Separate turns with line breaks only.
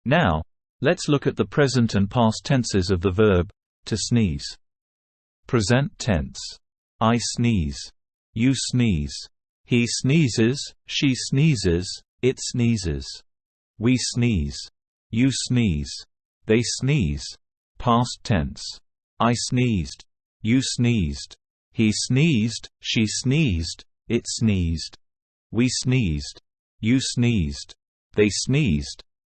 Now, let's look at the present and past tenses of the verb to sneeze. Present tense: I sneeze, you sneeze, he sneezes, she sneezes, it sneezes. We sneeze, you sneeze, they sneeze. Past tense: I sneezed, you sneezed, he sneezed, she sneezed, it sneezed. We sneezed, you sneezed, they sneezed.